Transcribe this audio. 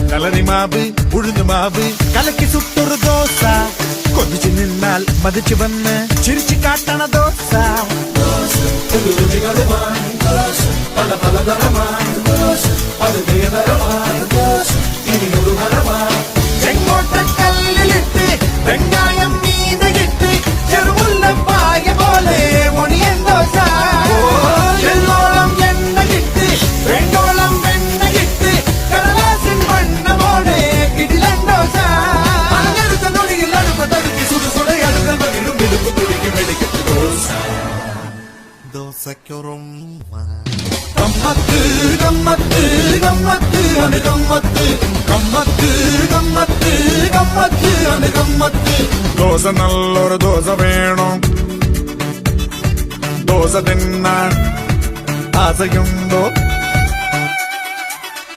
കളരി മാവ് ഉഴുന്ന് മാവ് കലക്കി സുട്ടൊരു ദോശ കൊതിച്ചു നിന്നാൽ മതിച്ചു വന്ന് ചിരിച്ചു കാട്ടണ ദോശ ചെങ്കോട്ടക്കല്ലിലിട്ട് വെങ്കായം മീതകിട്ട് ചെറുമുല്ലപ്പായ പോലെ ഒണിയൻ ദോശ എല്ലോളം എണ്ണ കിട്ട് വെണ്ടോളം വെണ്ണ കിട്ട് കടലാസിൻ വണ്ണമോടെ കിടിലൻ ദോശ അങ്ങനത്തെ നൊടിയിൽ അടുപ്പത്തടുക്കി സുടുസുടയടുകൾ പകിലും വെളുപ്പ് തുടിക്കും വെടിക്കെട്ട് ദോശ ദോശയ്ക്കൊറും ഗമ്മത്ത് ഗമ്മത്ത് ഗമ്മത്ത് അത് ഗമ്മത്ത് ഗമ്മത്ത് ഗമ്മത്ത് ഗമ്മത്ത് അത് ഗമ്മത്ത് ദോശ നല്ലൊരു ദോശ വേണം ദോശ തിന്നാൻ ആശയുണ്ടോ